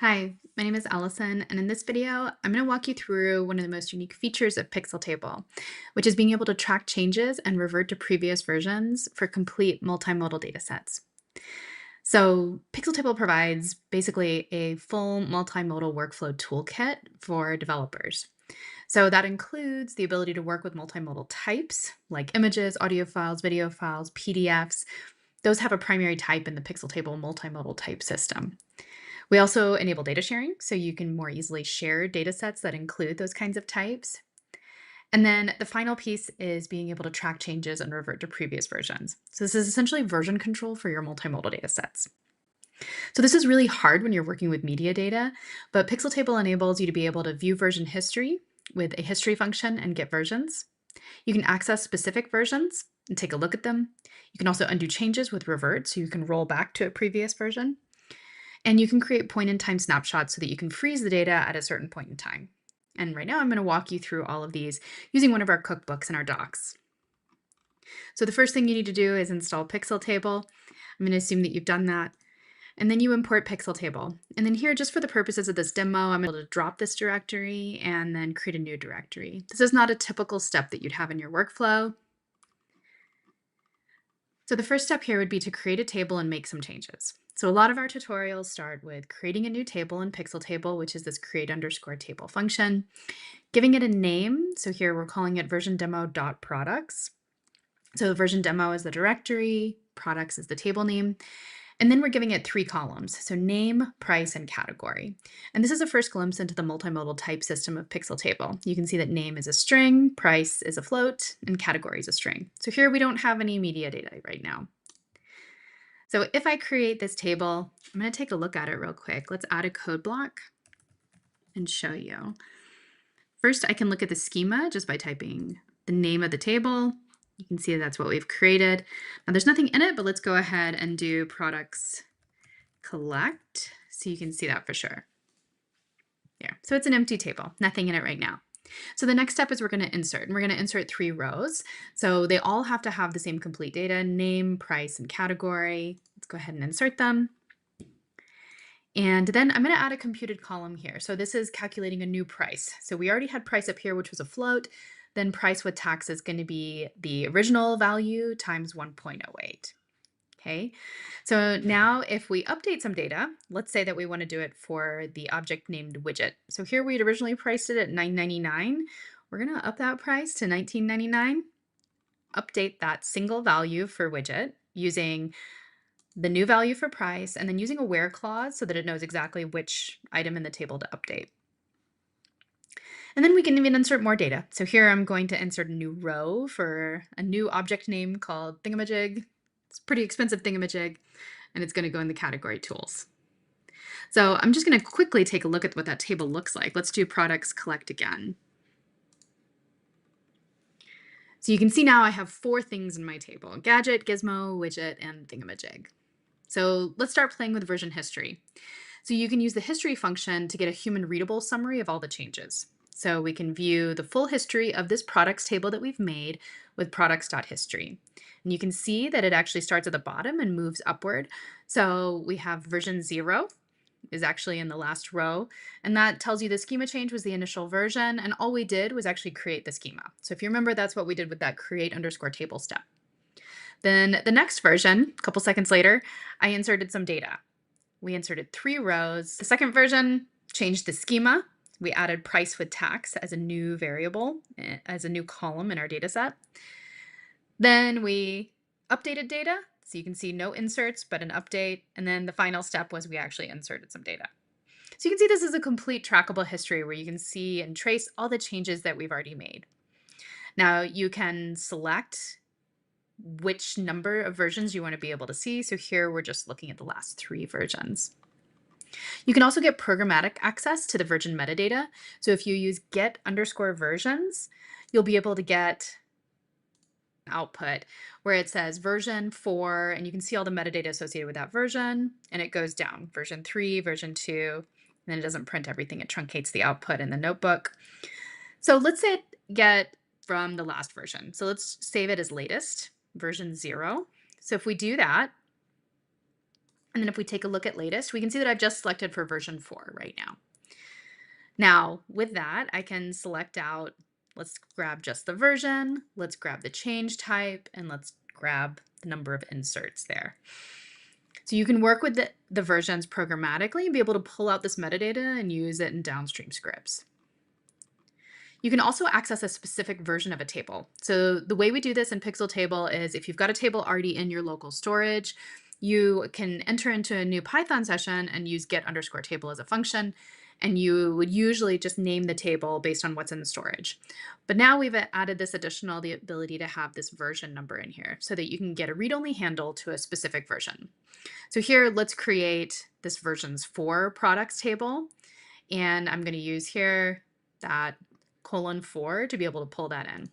Hi, my name is Allison, and in this video, I'm going to walk you through one of the most unique features of Pixeltable, which is being able to track changes and revert to previous versions for complete multimodal datasets. So, Pixeltable provides basically a full multimodal workflow toolkit for developers. So, that includes the ability to work with multimodal types like images, audio files, video files, PDFs. Those have a primary type in the Pixeltable multimodal type system. We also enable data sharing, so you can more easily share data sets that include those kinds of types. And then the final piece is being able to track changes and revert to previous versions. So this is essentially version control for your multimodal data sets. So this is really hard when you're working with media data, but Pixeltable enables you to be able to view version history with a history function and get versions. You can access specific versions and take a look at them. You can also undo changes with revert, so you can roll back to a previous version. And you can create point in time snapshots so that you can freeze the data at a certain point in time. And right now I'm going to walk you through all of these using one of our cookbooks and our docs. So the first thing you need to do is install Pixeltable. I'm going to assume that you've done that. And then you import Pixeltable. And then here, just for the purposes of this demo, I'm able to drop this directory and then create a new directory. This is not a typical step that you'd have in your workflow. So the first step here would be to create a table and make some changes. So a lot of our tutorials start with creating a new table in Pixeltable, which is this create_table function, giving it a name. So here we're calling it version demo.products. So version demo is the directory, products is the table name. And then we're giving it 3 columns, so name, price, and category. And this is a first glimpse into the multimodal type system of Pixeltable. You can see that name is a string, price is a float, and category is a string. So here we don't have any media data right now. So if I create this table, I'm going to take a look at it real quick. Let's add a code block and show you. First, I can look at the schema just by typing the name of the table. You can see that's what we've created. Now there's nothing in it, but let's go ahead and do products collect so you can see that for sure. Yeah, so it's an empty table, nothing in it right now. So the next step is we're going to insert, and we're going to insert 3 rows. So they all have to have the same complete data, name, price, and category. Let's go ahead and insert them. And then I'm going to add a computed column here. So this is calculating a new price. So we already had price up here, which was a float. Then price with tax is going to be the original value times 1.08. Okay, so now if we update some data, let's say that we want to do it for the object named widget. So here we'd originally priced it at $9.99. We're going to up that price to $19.99, update that single value for widget using the new value for price, and then using a where clause so that it knows exactly which item in the table to update. And then we can even insert more data. So here I'm going to insert a new row for a new object name called thingamajig. It's a pretty expensive thingamajig, and it's going to go in the category tools. So I'm just going to quickly take a look at what that table looks like. Let's do products collect again. So you can see now I have 4 things in my table: gadget, gizmo, widget, and thingamajig. So let's start playing with version history. So you can use the history function to get a human readable summary of all the changes. So we can view the full history of this products table that we've made with products.history. And you can see that it actually starts at the bottom and moves upward. So we have version 0 is actually in the last row, and that tells you the schema change was the initial version, and all we did was actually create the schema. So if you remember, that's what we did with that create_table step. Then the next version, a couple seconds later, I inserted some data. We inserted 3 rows. The second version changed the schema. We added price with tax as a new variable, as a new column in our data set. Then we updated data. So you can see no inserts, but an update. And then the final step was we actually inserted some data. So you can see this is a complete trackable history where you can see and trace all the changes that we've already made. Now you can select which number of versions you want to be able to see. So here we're just looking at the last 3 versions. You can also get programmatic access to the version metadata. So if you use get_versions, you'll be able to get output where it says version 4, and you can see all the metadata associated with that version, and it goes down version 3, version 2, and then it doesn't print everything. It truncates the output in the notebook. So let's say get from the last version. So let's save it as latest, version 0. So if we do that, And then if we take a look at latest, we can see that I've just selected for version 4 right now. Now, with that, I can select out, let's grab just the version, let's grab the change type, and let's grab the number of inserts there. So you can work with the versions programmatically and be able to pull out this metadata and use it in downstream scripts. You can also access a specific version of a table. So the way we do this in Pixeltable is if you've got a table already in your local storage, you can enter into a new Python session and use get_table as a function. And you would usually just name the table based on what's in the storage. But now we've added this additional, the ability to have this version number in here so that you can get a read-only handle to a specific version. So here, let's create this versions 4 products table. And I'm going to use here that :4 to be able to pull that in. And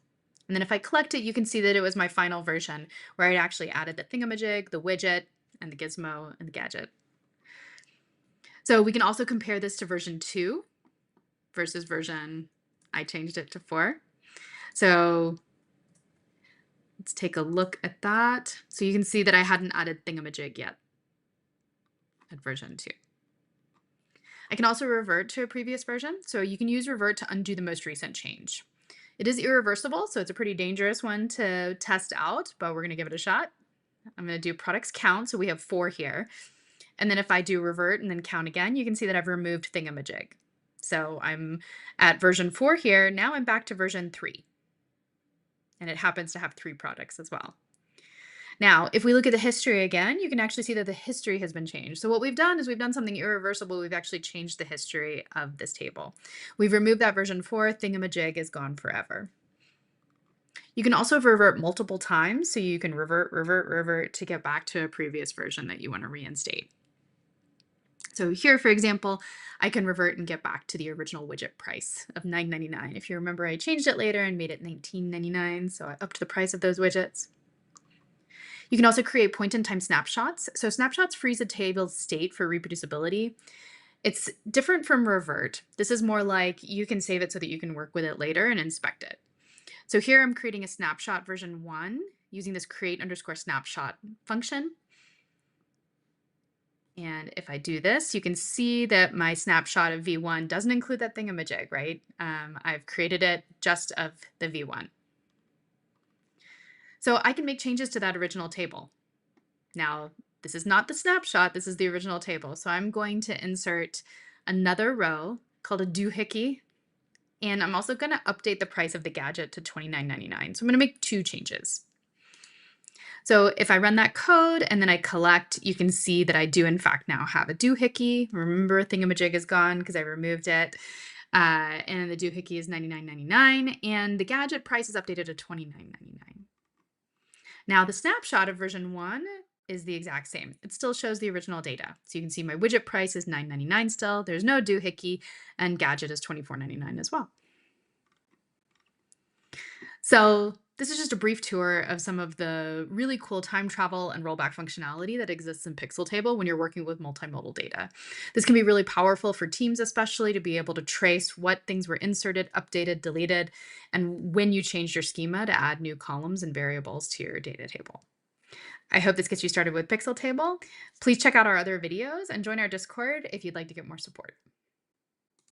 then if I collect it, you can see that it was my final version where I actually added the thingamajig, the widget, and the gizmo, and the gadget. So we can also compare this to version 2 versus version, I changed it to 4. So let's take a look at that. So you can see that I hadn't added thingamajig yet at version 2. I can also revert to a previous version. So you can use revert to undo the most recent change. It is irreversible, so it's a pretty dangerous one to test out, but we're going to give it a shot. I'm going to do products count, so we have 4 here. And then if I do revert and then count again, you can see that I've removed thingamajig. So I'm at version 4 here. Now I'm back to version 3. And it happens to have 3 products as well. Now, if we look at the history again, you can actually see that the history has been changed. So what we've done is we've done something irreversible. We've actually changed the history of this table. We've removed that version 4. Thingamajig is gone forever. You can also revert multiple times. So you can revert to get back to a previous version that you want to reinstate. So here, for example, I can revert and get back to the original widget price of $9.99. If you remember, I changed it later and made it $19.99. So I upped the price of those widgets. You can also create point-in-time snapshots. So snapshots freeze a table's state for reproducibility. It's different from revert. This is more like you can save it so that you can work with it later and inspect it. So here I'm creating a snapshot version 1 using this create_snapshot function. And if I do this, you can see that my snapshot of V1 doesn't include that thingamajig, right? I've created it just of the V1. So I can make changes to that original table. Now, this is not the snapshot, this is the original table. So I'm going to insert another row called a doohickey, and I'm also going to update the price of the gadget to $29.99. So I'm going to make 2 changes. So if I run that code and then I collect, you can see that I do in fact now have a doohickey. Remember, thingamajig is gone because I removed it. And the doohickey is $99.99, and the gadget price is updated to $29.99. Now the snapshot of version 1 is the exact same. It still shows the original data. So you can see my widget price is $9.99 still. There's no doohickey, and gadget is $24.99 as well. So this is just a brief tour of some of the really cool time travel and rollback functionality that exists in Pixeltable when you're working with multimodal data. This can be really powerful for teams, especially to be able to trace what things were inserted, updated, deleted, and when you changed your schema to add new columns and variables to your data table. I hope this gets you started with Pixeltable. Please check out our other videos and join our Discord if you'd like to get more support.